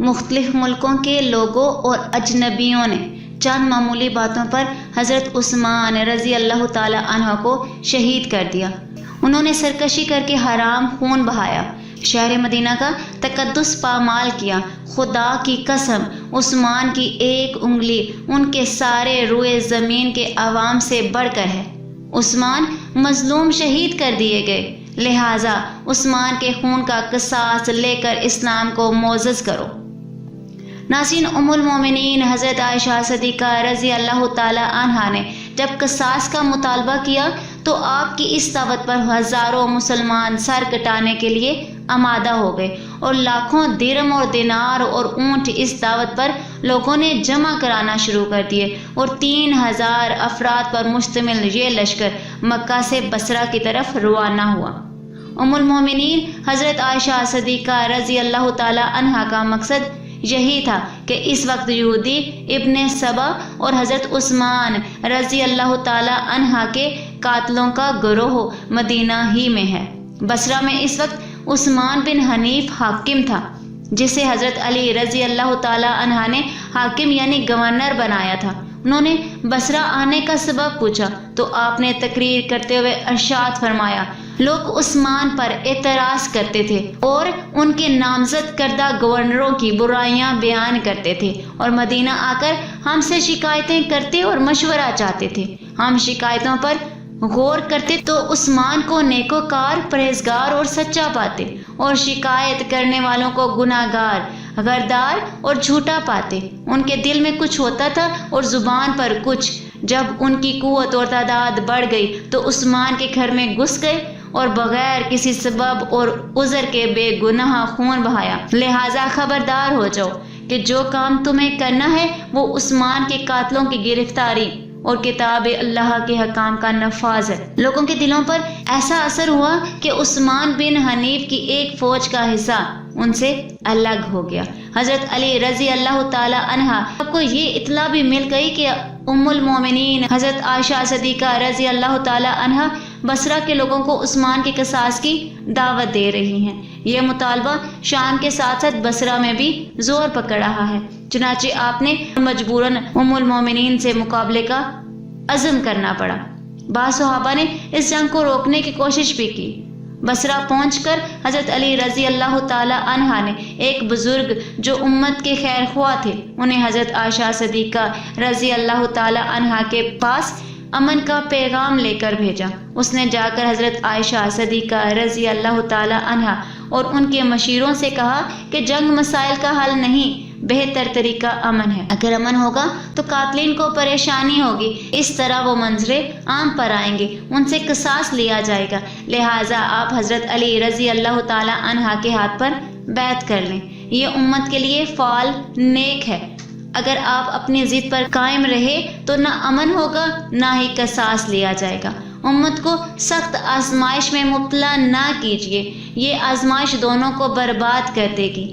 مختلف ملکوں کے لوگوں اور اجنبیوں نے چند معمولی باتوں پر حضرت عثمان رضی اللہ تعالی عنہ کو شہید کر دیا۔ انہوں نے سرکشی کر کے حرام خون بہایا، شہر مدینہ کا تقدس پامال کیا۔ خدا کی قسم، عثمان کی ایک انگلی ان کے سارے روئے زمین کے عوام سے بڑھ کر ہے۔ عثمان مظلوم شہید کر دیے گئے، لہٰذا عثمان کے خون کا قصاص لے کر اسلام کو معزز کرو۔ ناظرین، ام المومنین حضرت عائشہ صدیقہ رضی اللہ تعالی عنہا نے جب قصاص کا مطالبہ کیا تو آپ کی اس دعوت پر ہزاروں مسلمان سر کٹانے کے لیے آمادہ ہو گئے، اور لاکھوں درم اور دینار اور اونٹ اس دعوت پر لوگوں نے جمع کرانا شروع کر دیے، اور 3000 افراد پر مشتمل یہ لشکر مکہ سے بصرہ کی طرف روانہ ہوا۔ ام المومنین حضرت عائشہ صدیقہ رضی اللہ تعالی عنہا کا مقصد یہی تھا کہ اس وقت یہودی ابن سبا اور حضرت عثمان رضی اللہ تعالی عنہ کے قاتلوں کا گروہ مدینہ ہی میں ہے۔ بصرہ میں اس وقت عثمان بن حنیف حاکم تھا، جسے حضرت علی رضی اللہ تعالی عنہ نے حاکم یعنی گورنر بنایا تھا۔ انہوں نے بصرہ آنے کا سبب پوچھا تو آپ نے تقریر کرتے ہوئے ارشاد فرمایا، لوگ عثمان پر اعتراض کرتے تھے اور ان کے نامزد کردہ گورنروں کی برائیاں بیان کرتے تھے، اور مدینہ آ کر ہم سے شکایتیں کرتے اور مشورہ چاہتے تھے۔ ہم شکایتوں پر غور کرتے تو عثمان کو نیکوکار، پرہیزگار اور سچا پاتے، اور شکایت کرنے والوں کو گناہ گار، غدار اور جھوٹا پاتے۔ ان کے دل میں کچھ ہوتا تھا اور زبان پر کچھ۔ جب ان کی قوت اور تعداد بڑھ گئی تو عثمان کے گھر میں گھس گئے اور بغیر کسی سبب اور عذر کے بے گناہ خون بہایا۔ لہٰذا خبردار ہو جاؤ کہ جو کام تمہیں کرنا ہے وہ عثمان کے قاتلوں کی گرفتاری اور کتاب اللہ کے حکام کا نفاذ ہے۔ لوگوں کے دلوں پر ایسا اثر ہوا کہ عثمان بن حنیف کی ایک فوج کا حصہ ان سے الگ ہو گیا۔ حضرت علی رضی اللہ تعالی عنہ کو یہ اطلاع بھی مل گئی کہ ام المومنین حضرت عائشہ صدیقہ رضی اللہ تعالی عنہ بصرہ کے لوگوں کو عثمان کے قصاص کی دعوت دے رہی ہیں۔ یہ مطالبہ شام کے ساتھ ساتھ بصرہ میں بھی زور پکڑ رہا ہے، چنانچہ آپ نے مجبوراً ام المومنین سے مقابلے کا عزم کرنا پڑا۔ بعض صحابہ نے اس جنگ کو روکنے کی کوشش بھی کی۔ بصرہ پہنچ کر حضرت علی رضی اللہ تعالی عنہ نے ایک بزرگ جو امت کے خیر خواہ تھے انہیں حضرت عائشہ صدیقہ رضی اللہ تعالی عنہ کے پاس امن کا پیغام لے کر بھیجا۔ اس نے جا کر حضرت عائشہ صدیقہ رضی اللہ تعالی عنہ اور ان کے مشیروں سے کہا کہ جنگ مسائل کا حل نہیں، بہتر طریقہ امن ہے۔ اگر امن ہوگا تو قاتلین کو پریشانی ہوگی، اس طرح وہ منظرے عام پر آئیں گے، ان سے قصاص لیا جائے گا، لہٰذا آپ حضرت علی رضی اللہ تعالی عنہ کے ہاتھ پر بیعت کر لیں، یہ امت کے لیے فعال نیک ہے۔ اگر آپ اپنی ضد پر قائم رہے تو نہ امن ہوگا نہ ہی قصاص لیا جائے گا۔ امت کو سخت آزمائش میں مبتلا نہ کیجیے، یہ آزمائش دونوں کو برباد کر دے گی۔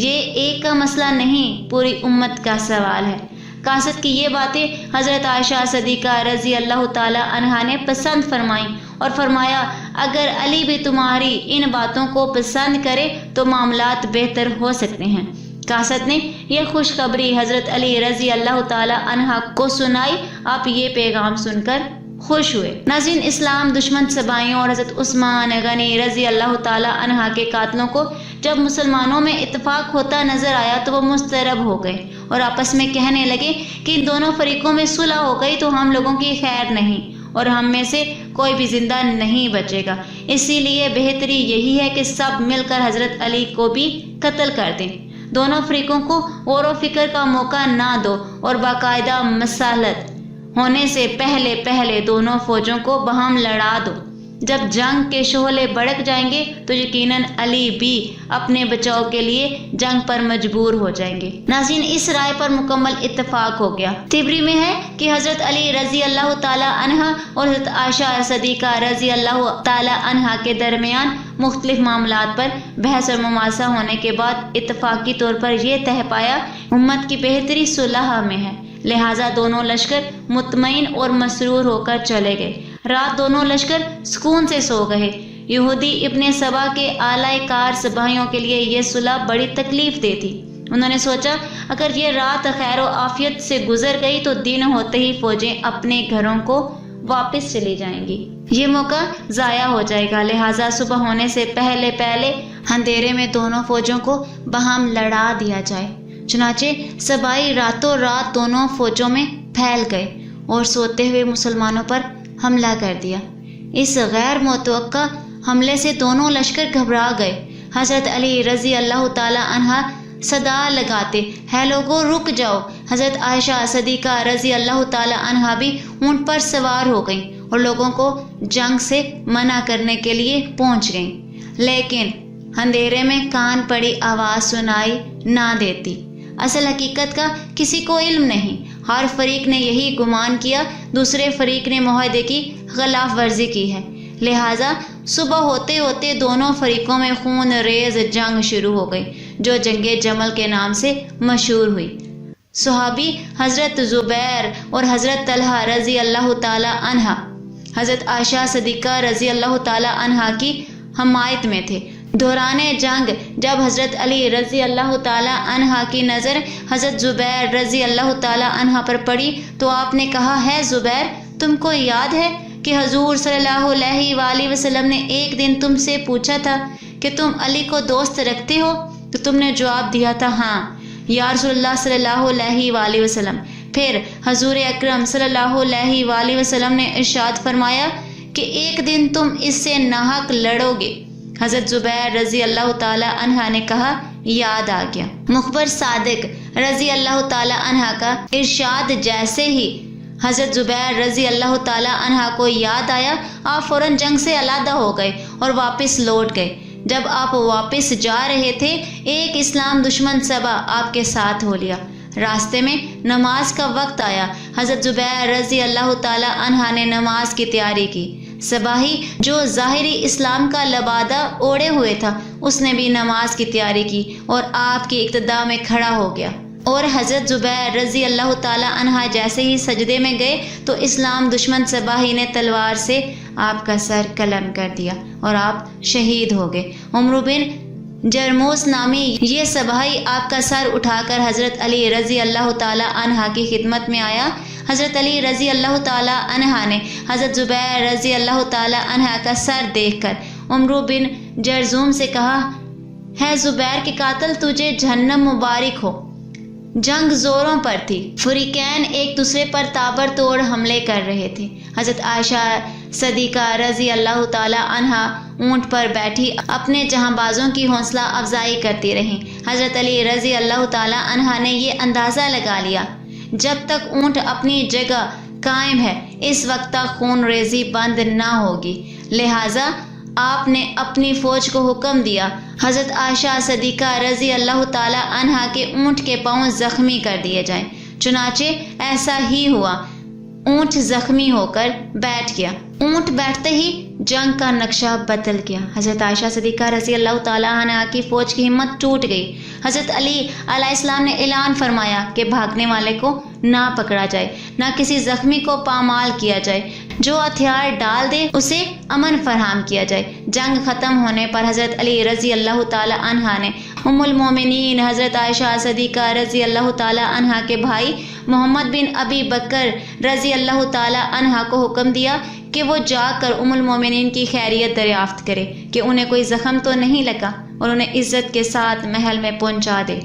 یہ ایک کا مسئلہ نہیں، پوری امت کا سوال ہے۔ کاسد کی یہ باتیں حضرت عائشہ صدیقہ رضی اللہ تعالی عنہا نے پسند فرمائیں اور فرمایا، اگر علی بھی تمہاری ان باتوں کو پسند کرے تو معاملات بہتر ہو سکتے ہیں۔ کاسد نے یہ خوشخبری حضرت علی رضی اللہ تعالی عنہ کو سنائی۔ آپ یہ پیغام سن کر خوش ہوئے۔ ناظرین، اسلام دشمن سبائیوں اور حضرت عثمان غنی رضی اللہ تعالی عنہ کے قاتلوں کو جب مسلمانوں میں اتفاق ہوتا نظر آیا تو وہ مضطرب ہو گئے اور آپس میں کہنے لگے کہ ان دونوں فریقوں میں صلح ہو گئی تو ہم لوگوں کی خیر نہیں اور ہم میں سے کوئی بھی زندہ نہیں بچے گا، اسی لیے بہتری یہی ہے کہ سب مل کر حضرت علی کو بھی قتل کر دیں۔ دونوں فریقوں کو غور و فکر کا موقع نہ دو اور باقاعدہ مصالحت ہونے سے پہلے دونوں فوجوں کو باہم لڑا دو۔ جب جنگ کے شعلے بھڑک جائیں گے تو یقیناً علی بھی اپنے بچاؤ کے لیے جنگ پر مجبور ہو جائیں گے۔ ناظرین، اس رائے پر مکمل اتفاق ہو گیا۔ طبری میں ہے کہ حضرت علی رضی اللہ تعالی عنہ اور حضرت عائشہ صدیقہ رضی اللہ تعالی عنہ کے درمیان مختلف معاملات پر بحث اور مباحثہ ہونے کے بعد اتفاقی طور پر یہ طے پایا امت کی بہتری صلح میں ہے، لہٰذا دونوں لشکر مطمئن اور مسرور ہو کر چلے گئے۔ رات دونوں لشکر سکون سے سو گئے۔ یہودی ابن سبا کے اعلی کار سپاہیوں کے لیے یہ صلح بڑی تکلیف دہ تھی۔ انہوں نے سوچا اگر یہ رات خیر و عافیت سے گزر گئی تو دن ہوتے ہی فوجیں اپنے گھروں کو واپس چلی جائیں گی، یہ موقع ضائع ہو جائے گا، لہٰذا صبح ہونے سے پہلے اندھیرے میں دونوں فوجوں کو باہم لڑا دیا جائے۔ چنانچہ صبائی راتوں رات دونوں فوجوں میں پھیل گئے اور سوتے ہوئے مسلمانوں پر حملہ کر دیا۔ اس غیر متوقع حملے سے دونوں لشکر گھبرا گئے۔ حضرت علی رضی اللہ تعالی عنہ صدا لگاتے، ہے لوگو رک جاؤ۔ حضرت عائشہ صدیقہ رضی اللہ تعالی عنہ بھی اونٹ پر سوار ہو گئیں اور لوگوں کو جنگ سے منع کرنے کے لیے پہنچ گئیں، لیکن اندھیرے میں کان پڑی آواز سنائی نہ دیتی۔ اصل حقیقت کا کسی کو علم نہیں، ہر فریق نے یہی گمان کیا دوسرے فریق نے معاہدے کی خلاف ورزی کی ہے، لہٰذا صبح ہوتے ہوتے دونوں فریقوں میں خون ریز جنگ شروع ہو گئی جو جنگ جمل کے نام سے مشہور ہوئی۔ صحابی حضرت زبیر اور حضرت طلحہ رضی اللہ تعالی عنہ حضرت عائشہ صدیقہ رضی اللہ تعالی عنہ کی حمایت میں تھے۔ دوران جنگ جب حضرت علی رضی اللہ تعالی عنہ کی نظر حضرت زبیر رضی اللہ تعالی عنہ پر پڑی تو آپ نے کہا، ہے زبیر، تم کو یاد ہے کہ حضور صلی اللہ علیہ وآلہ وسلم نے ایک دن تم سے پوچھا تھا کہ تم علی کو دوست رکھتے ہو؟ تو تم نے جواب دیا تھا، ہاں یا رسول اللہ صلی اللہ علیہ وآلہ وسلم۔ پھر حضور اکرم صلی اللہ علیہ وآلہ وسلم نے ارشاد فرمایا کہ ایک دن تم اس سے ناحق لڑو گے۔ حضرت زبیر رضی اللہ تعالی عنہ نے کہا، یاد آ گیا۔ مخبر صادق رضی اللہ تعالی عنہ کا ارشاد جیسے ہی حضرت زبیر رضی اللہ تعالی عنہ کو یاد آیا، آپ فوراً جنگ سے علیحدہ ہو گئے اور واپس لوٹ گئے۔ جب آپ واپس جا رہے تھے ایک اسلام دشمن صبا آپ کے ساتھ ہو لیا۔ راستے میں نماز کا وقت آیا، حضرت زبیر رضی اللہ تعالی عنہ نے نماز کی تیاری کی۔ صباحی جو ظاہری اسلام کا لبادہ اوڑے ہوئے تھا اس نے بھی نماز کی تیاری کی اور آپ کی اقتداء میں کھڑا ہو گیا، اور حضرت زبیر رضی اللہ تعالی عنہ جیسے ہی سجدے میں گئے تو اسلام دشمن صباحی نے تلوار سے آپ کا سر قلم کر دیا اور آپ شہید ہو گئے۔ عمرو بن جرموس نامی یہ صباحی آپ کا سر اٹھا کر حضرت علی رضی اللہ تعالی عنہ کی خدمت میں آیا۔ حضرت علی رضی اللہ تعالی عنہ نے حضرت زبیر رضی اللہ تعالی عنہ کا سر دیکھ کر عمرو بن جرزوم سے کہا، ہے زبیر کے قاتل، تجھے جہنم مبارک ہو۔ جنگ زوروں پر تھی، فریقین ایک دوسرے پر تابر توڑ حملے کر رہے تھے۔ حضرت عائشہ صدیقہ رضی اللہ تعالی عنہ اونٹ پر بیٹھی اپنے جہاں بازوں کی حوصلہ افزائی کرتی رہیں۔ حضرت علی رضی اللہ تعالی عنہ نے یہ اندازہ لگا لیا جب تک اونٹ اپنی جگہ قائم ہے اس وقت تک خون ریزی بند نہ ہوگی، لہٰذا آپ نے اپنی فوج کو حکم دیا حضرت عائشہ صدیقہ رضی اللہ تعالی عنہ کے اونٹ کے پاؤں زخمی کر دیے جائیں۔ چنانچہ ایسا ہی ہوا، اونٹ زخمی ہو کر بیٹھ گیا۔ اونٹ بیٹھتے ہی جنگ کا نقشہ بدل گیا۔ حضرت عائشہ صدیقہ رضی اللہ تعالی عنہ کی فوج کی ہمت ٹوٹ گئی۔ حضرت علی علیہ السلام نے اعلان فرمایا کہ بھاگنے والے کو نہ پکڑا جائے، نہ کسی زخمی کو پامال کیا جائے، جو ہتھیار ڈال دے اسے امن فراہم کیا جائے۔ جنگ ختم ہونے پر حضرت علی رضی اللہ تعالی عنہ نے ام المومنین حضرت عائشہ صدیقہ رضی اللہ تعالی عنہ کے بھائی محمد بن ابی بکر رضی اللہ تعالی عنہ کو حکم دیا کہ وہ جا کر ام المومنین کی خیریت دریافت کرے کہ انہیں کوئی زخم تو نہیں لگا اور انہیں عزت کے ساتھ محل میں پہنچا دے۔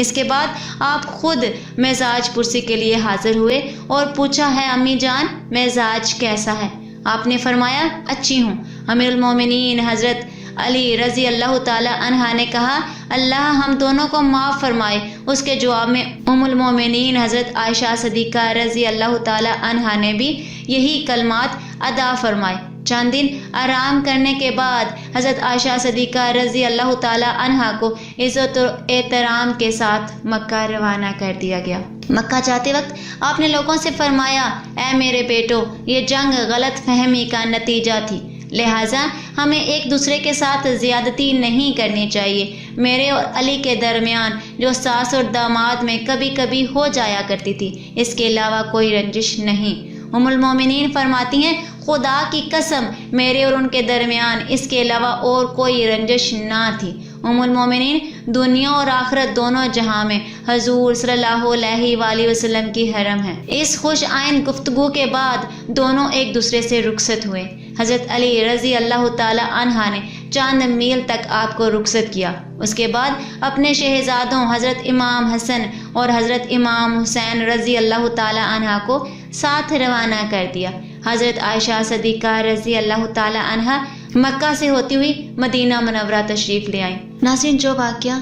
اس کے بعد آپ خود مزاج پرسی کے لیے حاضر ہوئے اور پوچھا، ہے امی جان مزاج کیسا ہے؟ آپ نے فرمایا، اچھی ہوں۔ امیر المومنین حضرت علی رضی اللہ تعالی عنہ نے کہا، اللہ ہم دونوں کو معاف فرمائے۔ اس کے جواب میں ام المومنین حضرت عائشہ صدیقہ رضی اللہ تعالی عنہ نے بھی یہی کلمات ادا فرمائے۔ چند دن آرام کرنے کے بعد حضرت عائشہ صدیقہ رضی اللہ تعالی عنہ کو عزت و احترام کے ساتھ مکہ روانہ کر دیا گیا۔ مکہ جاتے وقت آپ نے لوگوں سے فرمایا، اے میرے بیٹو، یہ جنگ غلط فہمی کا نتیجہ تھی، لہٰذا ہمیں ایک دوسرے کے ساتھ زیادتی نہیں کرنی چاہیے۔ میرے اور علی کے درمیان جو ساس اور داماد میں کبھی کبھی ہو جایا کرتی تھی، اس کے علاوہ کوئی رنجش نہیں۔ ام المومنین فرماتی ہیں، خدا کی قسم میرے اور ان کے درمیان اس کے علاوہ اور کوئی رنجش نہ تھی۔ ام المومنین دنیا اور آخرت دونوں جہاں میں حضور صلی اللہ علیہ وآلہ وسلم کی حرم ہے۔ اس خوش آئند گفتگو کے بعد دونوں ایک دوسرے سے رخصت ہوئے۔ حضرت علی رضی اللہ تعالی عنہ نے چند میل تک آپ کو رخصت کیا۔ اس کے بعد اپنے شہزادوں حضرت امام حسن اور حضرت امام حسین رضی اللہ تعالی عنہ کو ساتھ روانہ کر دیا۔ حضرت عائشہ صدیقہ رضی اللہ تعالی عنہ مکہ سے ہوتی ہوئی مدینہ منورہ تشریف لے آئیں۔ ناظرین، جو واقعہ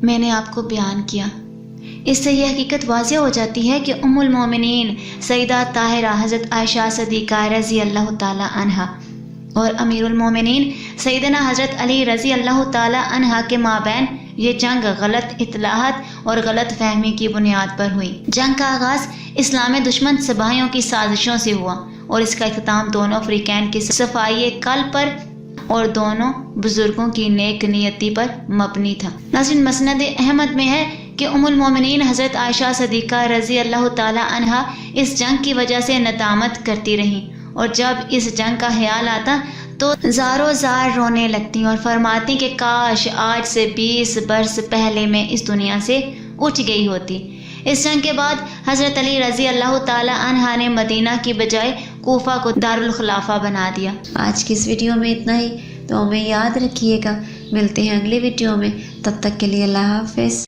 میں نے آپ کو بیان کیا، اس سے یہ حقیقت واضح ہو جاتی ہے کہ ام المومنین سیدہ طاہرہ حضرت عائشہ صدیقہ رضی اللہ تعالی عنہ اور امیر المومنین سیدنا حضرت علی رضی اللہ تعالی عنہ کے مابین یہ جنگ غلط اطلاعات اور غلط فہمی کی بنیاد پر ہوئی۔ جنگ کا آغاز اسلام دشمن سپاہیوں کی سازشوں سے ہوا اور اس کا اختتام دونوں فریقین کی صفائی قلب پر اور دونوں بزرگوں کی نیک نیتی پر مبنی تھا۔ ناظرین، مسند احمد میں ہے کہ ام المومنین حضرت عائشہ صدیقہ رضی اللہ تعالی عنہ اس جنگ کی وجہ سے ندامت کرتی رہیں، اور جب اس جنگ کا خیال آتا تو زاروں زار رونے لگتی اور فرماتی کہ کاش آج سے 20 برس پہلے میں اس دنیا سے اٹھ گئی ہوتی۔ اس جنگ کے بعد حضرت علی رضی اللہ تعالی عنہ نے مدینہ کی بجائے کوفہ کو دارالخلافہ بنا دیا۔ آج کی اس ویڈیو میں اتنا ہی، تو ہمیں یاد رکھیے گا، ملتے ہیں اگلی ویڈیو میں، تب تک کے لیے اللہ حافظ۔